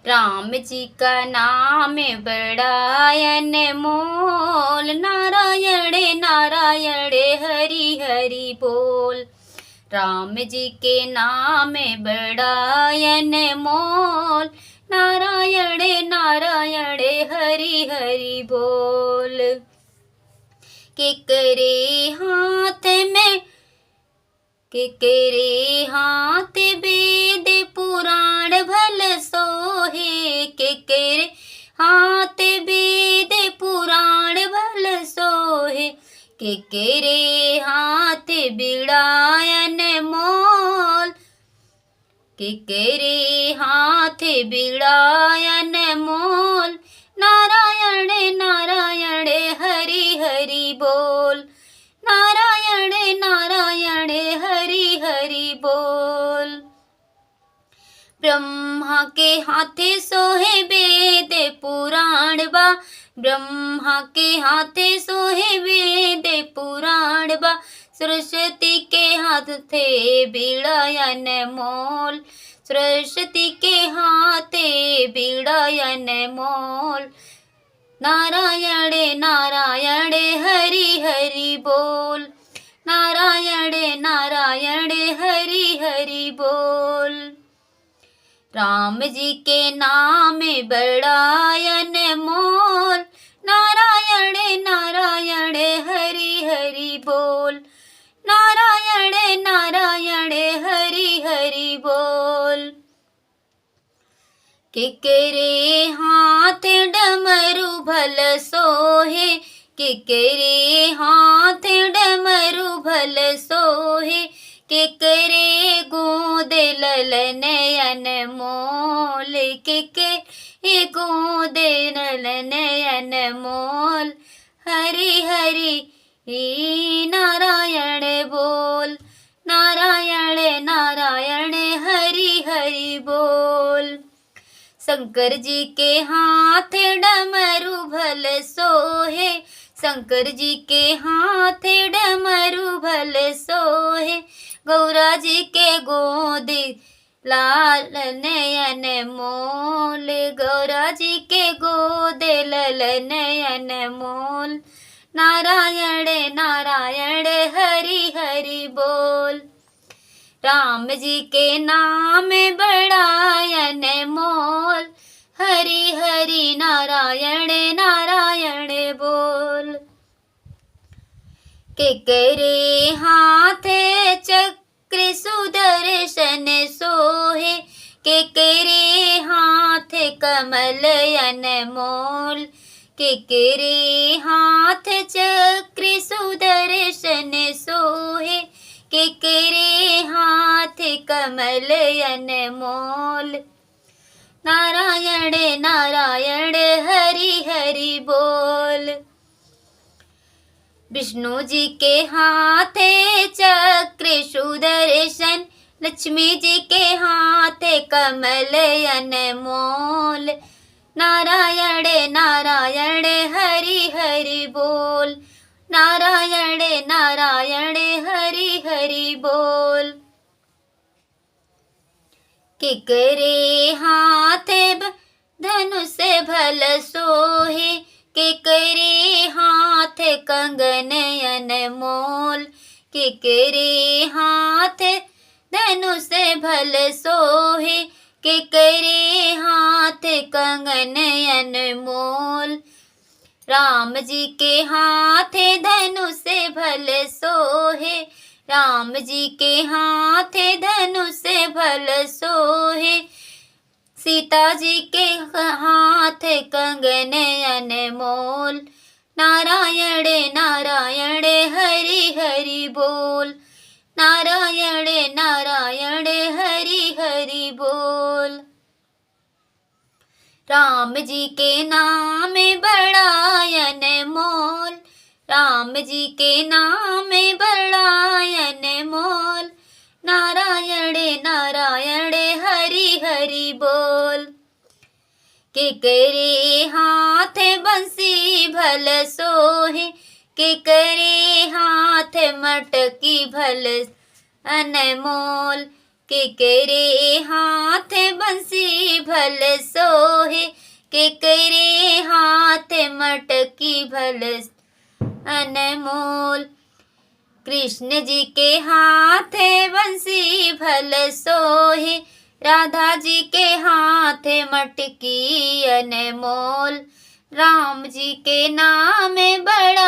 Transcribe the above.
राम जी का नाम बड़ा अनमोल, नारायण नारायण हरि हरि बोल। राम जी के नाम बड़ा अनमोल, नारायण नारायण हरि हरि बोल। केकरे हाथ में केकरे हाथ वेद पुराण भल सोहे, केकरे हाथ वेद पुराण भल सोहे, केकरे हाथ बिड़ायन मोल, केकरे हाथ बिड़ायन मोल, नारायण नारायण हरि हरि बोल, नारायण नारायण हरि हरि बोल। ब्रह्मा के हाथे सोहे वेद पुराण बा, ब्रह्मा के हाथे सोहे वेद पुराण बा, सरस्वती के हाथ थे बिड़ायन मोल, सरस्वती के हाथे बिड़ायन मोल, नारायण नारायण हरि हरि बोल, नारायण नारायण हरि हरि बोल। राम जी के नाम बड़ा अनमोल, नारायण नारायण हरि हरि बोल, नारायण नारायण हरि हरि बोल। केकरे हाथ डमरू भल सोहे, केकरे हाथ डमरू भल सोहे, केकरे गोद ललन अनमोल, केकरे गोद ललन अनमोल, हरि हरि नारायण बोल, नारायण नारायण हरि हरि बोल। शंकर जी के हाथ डमरू भल सोहे, शंकर जी के हाथ डमरू भल सोहे, गौरा जी के गोद लालन अनमोल, गौरा जी के गोद ललन अनमोल, नारायण नारायण हरि हरि बोल। राम जी के नाम बड़ा अनमोल, हरि हरि नारायण नारायण बोल। केकरे हाथ चक्र सुदर्शन सोहे, केकरे हाथ कमल अनमोल, केकरे हाथ चक्र सुदर्शन सोहे, केकरे हाथ कमल अनमोल, नारायण नारायण हरि हरि बोल। विष्णु जी के हाथ चक्र सुदर्शन, लक्ष्मी जी के हाथ कमल अनमोल, नारायण नारायण हरि हरि बोल, नारायण नारायण हरि हरि बोल। केकरे हाथ धनुष भल सोहे, केकरे हाथ कंगन अनमोल, केकरे हाथ धनुष भल सोहे, केकरे हाथ कंगन अनमोल, राम जी के हाथ धनुष भल सोहे, राम जी के हाथ धनुष भल सोहे, सीता जी के हाथ कंगन अनमोल, नारायण नारायण हरि हरि बोल, नारायण नारायण हरि हरि बोल। राम जी के नाम बड़ा अनमोल, राम जी के नाम बड़ा अनमोल, नारायण नारायण हरि हरि बोल। केकरे हाथ बंसी भल सोहे, केकरे हाथ मटकी भल अनमोल, केकरे हाथ बंसी भल सोहे, के करे हाथ मटकी भल अनमोल। कृष्ण जी के हाथे बंसी भल सोहे, राधा जी के हाथे मटकी अनमोल। राम जी के नाम बड़ा